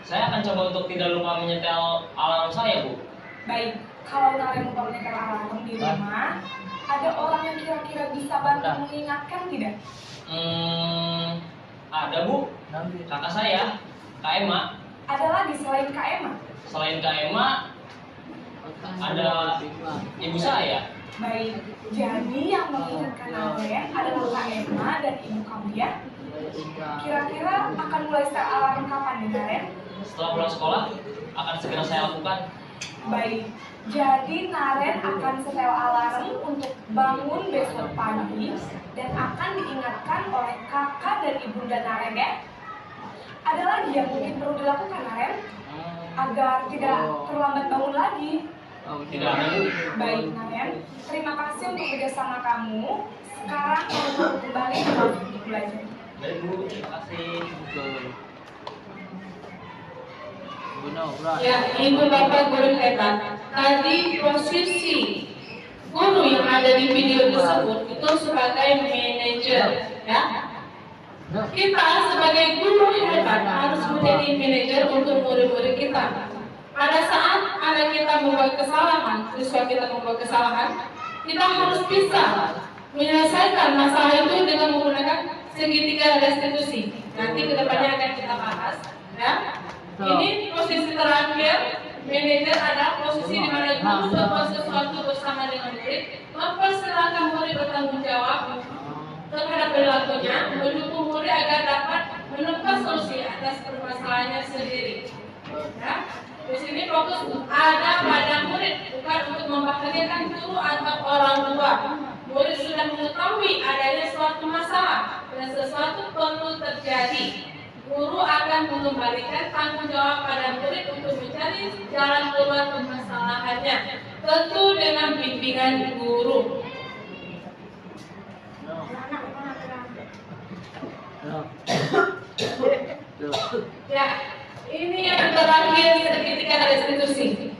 Speaker 6: Saya akan coba untuk tidak lupa menyetel alarm saya, Bu.
Speaker 5: Baik, kalau Naren lupa menyetel alarm di rumah, ada orang yang kira-kira bisa bantu mengingatkan tidak?
Speaker 6: Ada, Bu. Kakak saya, Kak Emma.
Speaker 5: Ada lagi selain Kak Emma?
Speaker 6: Selain Kak Emma, ada ibu saya.
Speaker 5: Baik, jadi yang mengingatkan Naren adalah Kak Emma dan ibu kamu ya? Kira-kira akan mulai setel alarm kapan nih Naren?
Speaker 6: Setelah pulang sekolah, akan segera saya lakukan.
Speaker 5: Baik, jadi Naren akan setel alarm untuk bangun besok pagi dan akan diingatkan oleh kakak dan ibunda Naren ya. Ada lagi yang mungkin perlu dilakukan Naren agar tidak terlambat bangun lagi.
Speaker 6: Tidak ada, Bu.
Speaker 5: Baik Naren, terima kasih untuk kerjasama kamu. Sekarang kamu perlu kembali ke kelas untuk belajar.
Speaker 6: Baik, Bu. Terima kasih.
Speaker 2: Ya, Ibu Bapak guru hebat. Tadi posisi guru yang ada di video tersebut itu sebagai manajer, ya. Kita sebagai guru hebat harus menjadi manajer untuk murid-murid kita. Pada saat anak kita membuat kesalahan, siswa kita membuat kesalahan, kita harus bisa menyelesaikan masalah itu dengan menggunakan segitiga restitusi. Nanti kedepannya akan kita bahas, ya. Ini posisi terakhir, manajer adalah posisi di mana guru berbuat sesuatu bersama dengan murid, mempersilahkan murid bertanggung jawab terhadap perilakunya, mendukung murid agar dapat menemukan solusi atas permasalahannya sendiri. Ya. Di sini fokus ada pada murid, bukan untuk membahagiakan guru atau orang tua. Murid sudah mengetahui adanya suatu masalah dan sesuatu perlu terjadi. Guru akan mengembalikan tanggung jawab pada murid untuk mencari jalan keluar permasalahannya, tentu dengan bimbingan guru. Ya, ini yang terakhir segitiga restitusi.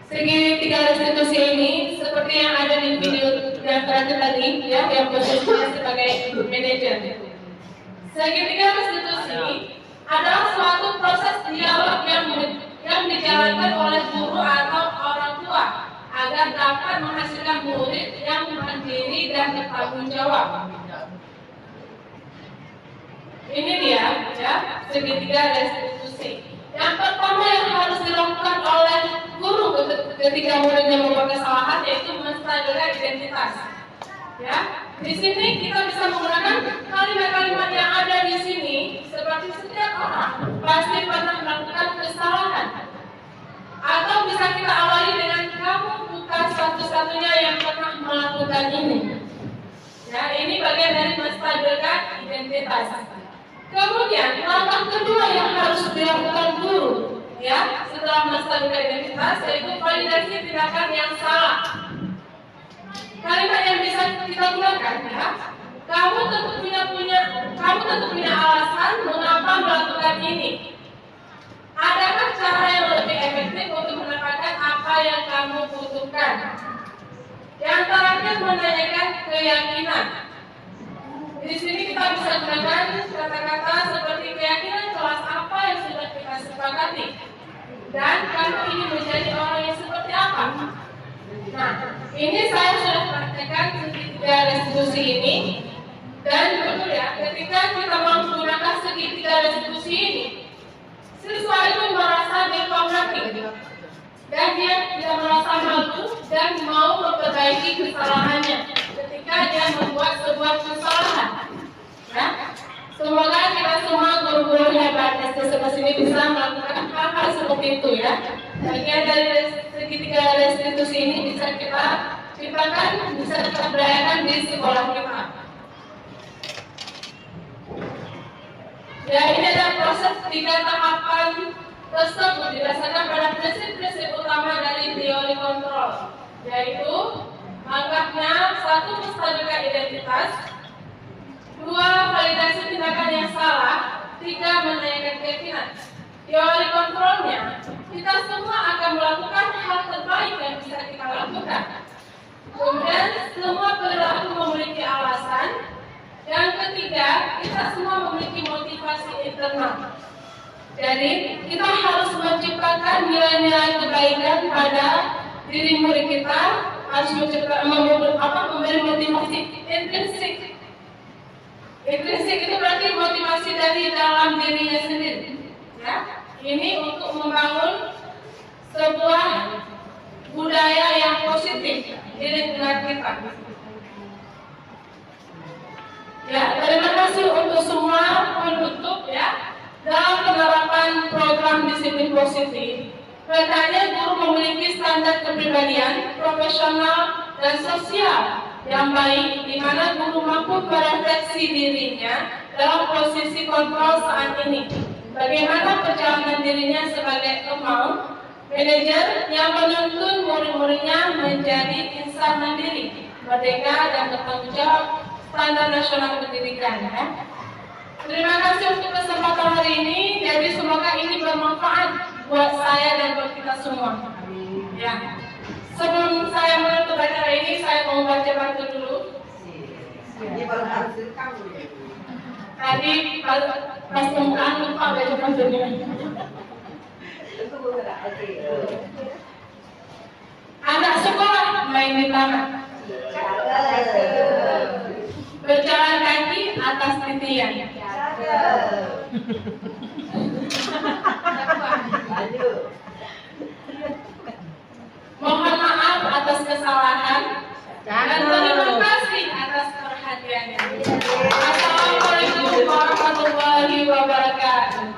Speaker 2: Segitiga restitusi ini seperti yang ada di video yang terakhir tadi, ya, yang posisinya sebagai manajer. Segitiga restitusi adalah suatu proses dialog yang dijalankan oleh guru atau orang tua agar dapat menghasilkan murid yang mandiri dan bertanggung jawab. Ini dia, ya, segitiga restitusi. Yang pertama yang harus dilakukan oleh guru ketika muridnya membuat kesalahan yaitu menstabilkan identitas. Ya, di sini kita bisa menggunakan kalimat-kalimat yang ada di sini seperti setiap orang pasti pernah melakukan kesalahan. Atau bisa kita awali dengan kamu bukan satu-satunya yang pernah melakukan ini. Ya, ini bagian dari menstabilkan identitas. Kemudian langkah kedua yang harus dilakukan guru, ya, setelah menstabilkan identitas yaitu validasi tindakan yang salah. Kalimat yang bisa kita gunakan, ya, kamu tentu punya alasan mengapa melakukan ini. Adakah cara yang lebih efektif untuk mendapatkan apa yang kamu butuhkan? Yang terakhir menanyakan keyakinan. Di sini kita bisa gunakan kata-kata seperti keyakinan kelas apa yang sudah kita sepakati. Dan kamu ingin menjadi orang yang seperti apa? Nah, ini saya sudah praktekkan segitiga restitusi ini. Dan betul ya, ketika kita mau menggunakan segitiga restitusi ini, siswa itu merasa dihormati dan dia tidak merasa malu dan mau memperbaiki kesalahannya ketika dia membuat sebuah kesalahan. Ya, semoga kita semua guru-guru hebat SD11 ini bisa melakukan hal-hal seperti itu ya. Bagian dari segitiga restitusi ini bisa kita ciptakan, bisa kita berdayakan di sekolah kita. Ya, ini adalah proses 3 tahapan tersebut didasarkan pada prinsip-prinsip utama dari teori kontrol, yaitu langkahnya 1. Menstabilkan identitas, 2. Validasi tindakan yang salah, 3. Menanyakan keyakinan. Teori kontrolnya, kita semua akan melakukan hal terbaik yang bisa Kemudian semua perilaku memiliki alasan. Yang ketiga, kita semua memiliki motivasi internal. Jadi kita harus menciptakan nilai-nilai kebaikan pada diri murid kita, harus memberi motivasi intrinsik. Intrinsik itu berarti motivasi dari dalam dirinya sendiri. Ya, ini untuk membangun sebuah budaya yang positif di lingkungan kita. Ya, terima kasih untuk semua penutup ya. Dalam penerapan program disiplin positif, hendaknya guru memiliki standar kepribadian, profesional dan sosial yang baik, di mana guru mampu merefleksi dirinya dalam posisi kontrol saat ini. Bagaimana perjalanan dirinya sebagai pemain manajer yang menuntun murid-muridnya menjadi insan mandiri, merdeka dan bertanggung jawab standar nasional pendidikan. Ya. Terima kasih untuk kesempatan hari ini. Jadi semoga ini bermanfaat buat saya dan buat kita semua. Ya. Sebelum saya menutup acara ini, saya mau baca pantun dulu.
Speaker 4: Ini baru harus direkam.
Speaker 2: Tadi pas pembukaan lupa baca pantunnya. Anak sekolah main di taman. Berjalan kaki atas titian. Mohon maaf atas kesalahan dan terima kasih atas perhatiannya. Assalamualaikum warahmatullahi wabarakatuh.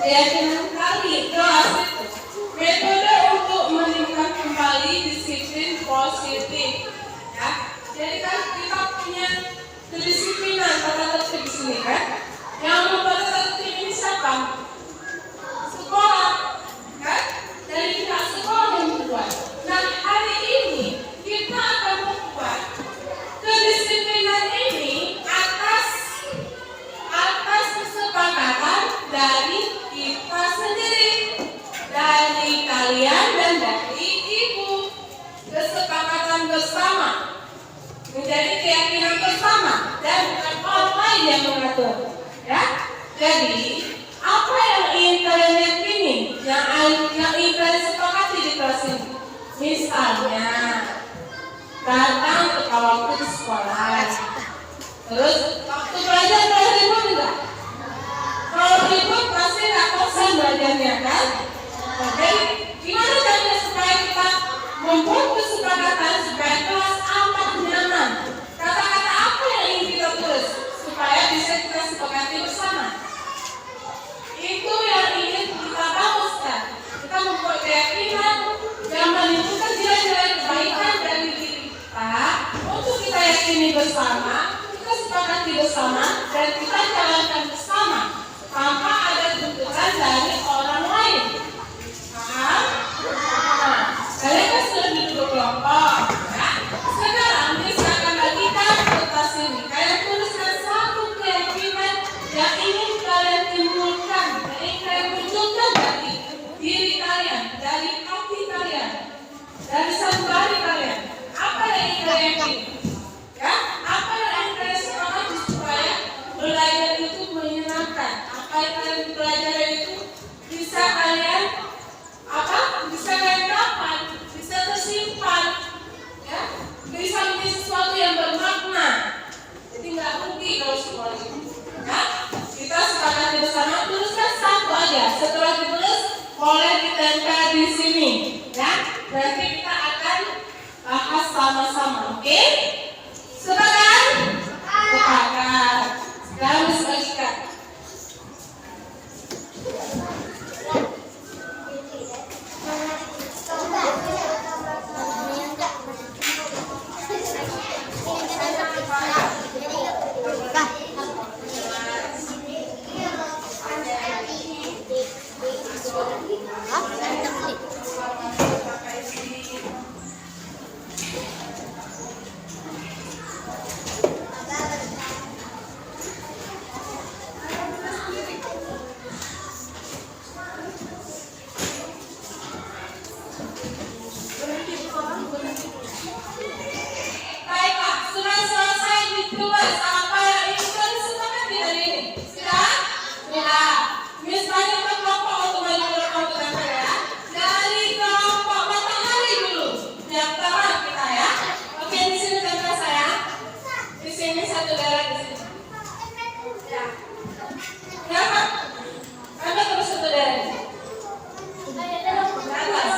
Speaker 2: Keyakinan kami kelas metode untuk meningkatkan kembali disiplin positif. Ya, jadi kan kita punya kedisiplinan kata tertib di sini kan. Yang membuat tertib ini siapa? Sekolah, kan? Dari pihak sekolah yang membuat. Nah hari ini kita akan membuat kedisiplinan ini atas kesepakatan dari kita sendiri, dari kalian dan dari ibu. Kesepakatan bersama menjadi keyakinan bersama dan bukan orang lain yang mengatur. Ya, jadi apa yang ingin kalian yakini, yang ingin kalian sepakati di kelas ini? Misalnya datang ke waktu di sekolah, terus waktu belajar ribut enggak? bosan belajarnya kan? Oke, gimana caranya supaya kita membuat kesepakatan supaya kelas aman nyaman? Kata-kata apa yang ingin kita tulis supaya bisa kita sepakati bersama? Itu yang ingin kita bangunkan. Kita membuat keyakinan yang menimbulkan nilai-nilai kebaikan dari diri kita untuk kita yakini bersama, kita sepakati bersama, dan kita jalankan bersama tanpa ada tuntutan dari orang lain. Paham? Nah, kalian kan sudah duduk kelompok, ya? Sekarang bisa akan bagikan kertas ini. Kalian tuliskan satu keyakinan yang ingin kalian timbulkan, yang ingin kalian munculkan dari diri kalian, dari hati kalian, dari sanubari kalian. Apa yang ingin kalian yakini? Ya, apa yang ingin kalian sepakati supaya belajar itu menyenangkan? Apa yang kalian pelajari itu bisa kalian bisa kalian dapat, bisa tersimpan, ya, bisa menjadi sesuatu yang bermakna. Jadi nggak rugi kalau semua itu. Ya, kita sepakati bersama, tuliskan satu aja. Setelah ditulis, boleh ditempel di sini, ya. Berarti kita akan bahas sama-sama, oke? Sepakat? Sepakat. Sekarang disebagikan. Baiklah, sudah selesai ditulis apa yang ingin kalian sepakati hari ini. Sudah? Sudah. Miss banyak kelompok untuk kelompok kita ya. Dari kelompok matahari dulu. Yang terang kita ya. Oke, di sini tempel saya. Di sini satu darah di sini. Ya. Ya Pak. Anda terus satu darah di sini. Di atas.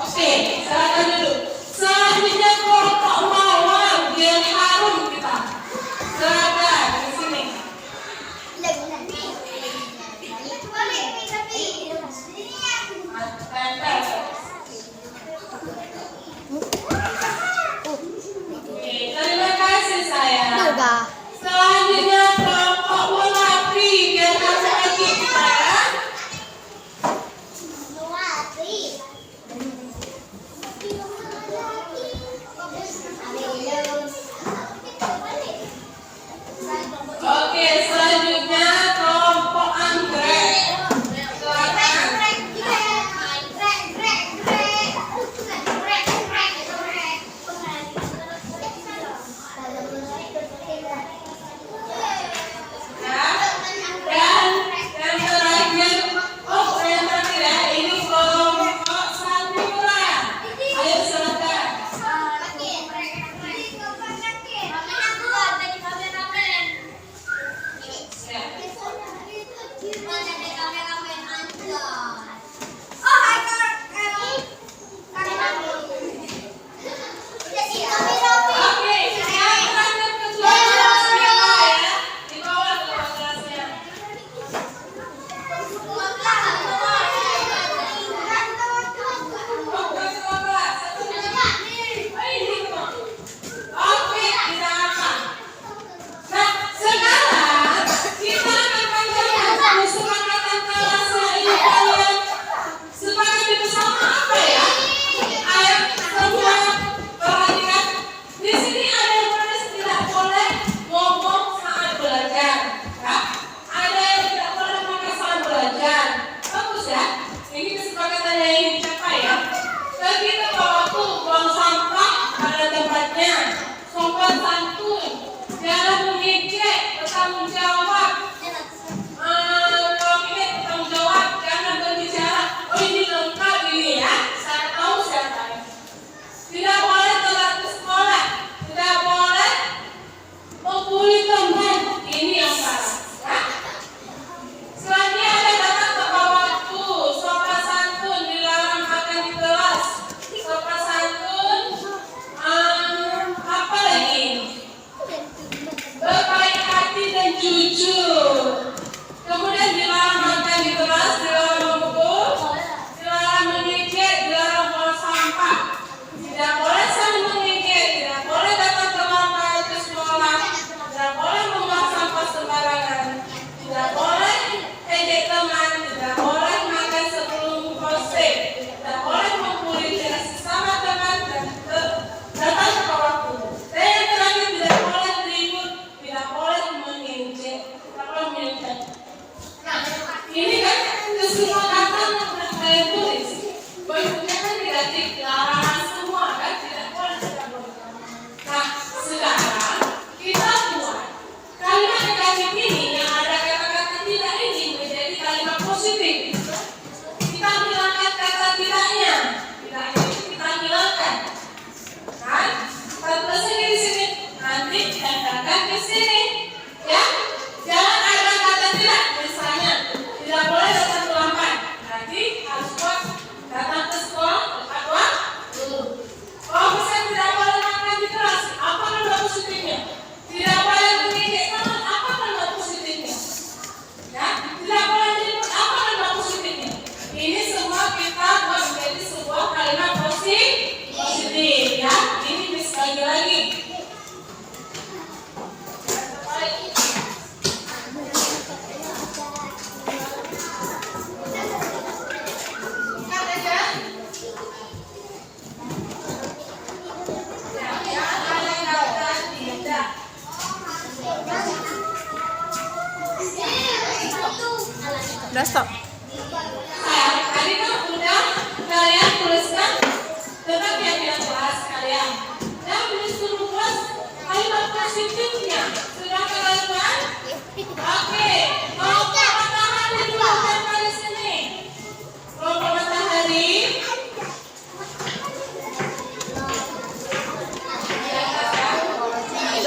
Speaker 2: Oke, silakan dulu. Selanjutnya kelompok mawar biar harum kita. Silakan di sini. Tempel. Oke, terima kasih sayang. Selanjutnya kelompok melapi biar harum lagi kita ya. Oke, selanjutnya kelompok anggrek. Silakan. Ya. Dan yang terakhir, yang terakhir ya, ini kelompok Sanura. Ayo silakan. Oke, yang terakhir ketua kelasnya Pak ya. Di bawah ketua kelasnya. Oke, ketua kelas. Oke, tidak apa. Nah, sekarang kita akan panjangkan kesepakatan kelasnya ini kalian positif. Kita hilangkan kata tidaknya. Tidaknya itu kita hilangkan. Kan? 14-nya di sini. Nanti datangkan ke sini. Ya? Jangan ada kata tidak. Misalnya, tidak boleh datang terlambat. Nanti harus datang ke sekolah tepat waktu. Kalau misalnya tidak boleh makan di kelas, apa tanda positifnya? Tidak boleh menginjak tangan, apa tanda positifnya? Ya, tidak boleh menyebut, apa tanda positifnya? Ini semua kita buat menjadi sebuah kalimat positif, ya. Ini bisa lagi.
Speaker 5: Udah stop.
Speaker 2: Tadi kan udah kalian tuliskan tentang yang kelas kalian. Dan disuruh tulis kalimat positifnya. Sudah kalian buat? Oke. Kelompok matahari dituliskan di sini. Kelompok matahari.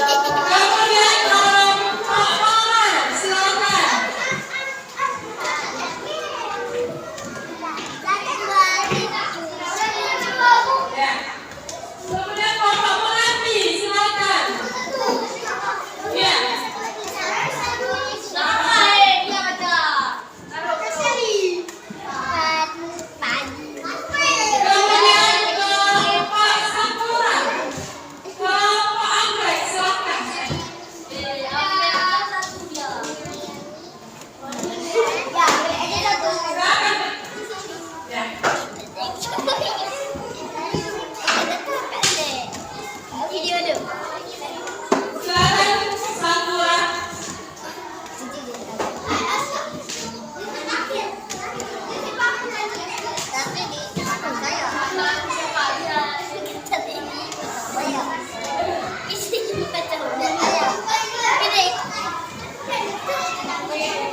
Speaker 2: Kemudian kelompok momen. Silakan. Ya. Kemudian kelompok melati, silakan. Ya. Kemudian kelompok sakura, kelompok anggrek, silakan. Silakan. Ya. Silakan sakura.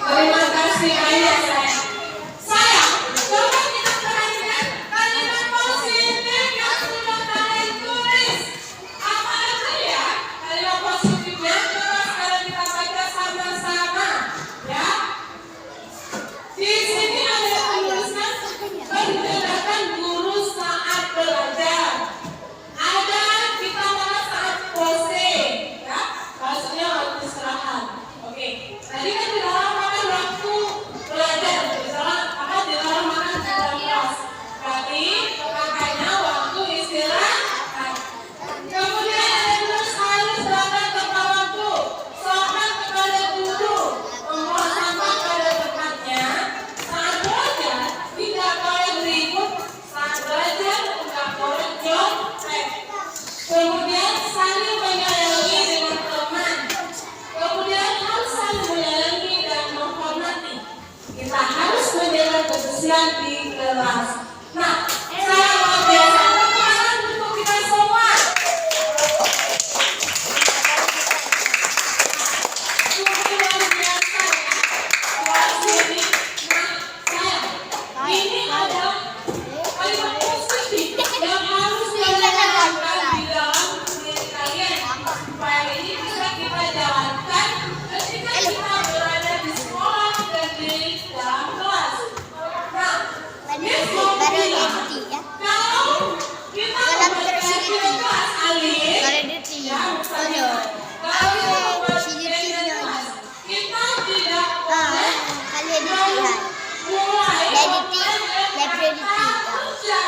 Speaker 2: Terima kasih ayah saya. Sayang, coba kita perhatikan kalimat positif yang sudah kalian tulis. Apa aja ya kalimat positifnya? Coba sekarang kita baca sama-sama, ya. Di sini ada yang tuliskan pergerakan guru saat belajar. Ada kita bahas saat posting, ya. Maksudnya waktu istirahat. Oke. Tadi kan dilarang makan waktu belajar, dilarang makan di dalam kelas. Berarti makanya waktu istirahat. Kemudian ada yang tulis harus datang tepat waktu, sopan kepada guru, membuang sampah pada tempatnya. Saat belajar tidak boleh berikut, saat belajar tidak boleh jontek. Kemudian saling menyayangi dengan teman. Kemudian harus saling menyayangi dan menghormati. Kita harus menjaga kebersihan di kelas. Nah, saya luar biasa. Tepuk tangan untuk kita semua. Sungguh luar biasa ya. Buat sini. Nah, saya ini adalah kalimat positif yang harus kalian lakukan di dalam diri kalian. Supaya ini bisa kita jalankan ketika kita berada di sekolah dan di dalam kelas. Nah, besok kalau kita membaca di kelas alif, ya misalnya, kalau kita membaca di kelas, kita tidak boleh mulai membaca kata kerja.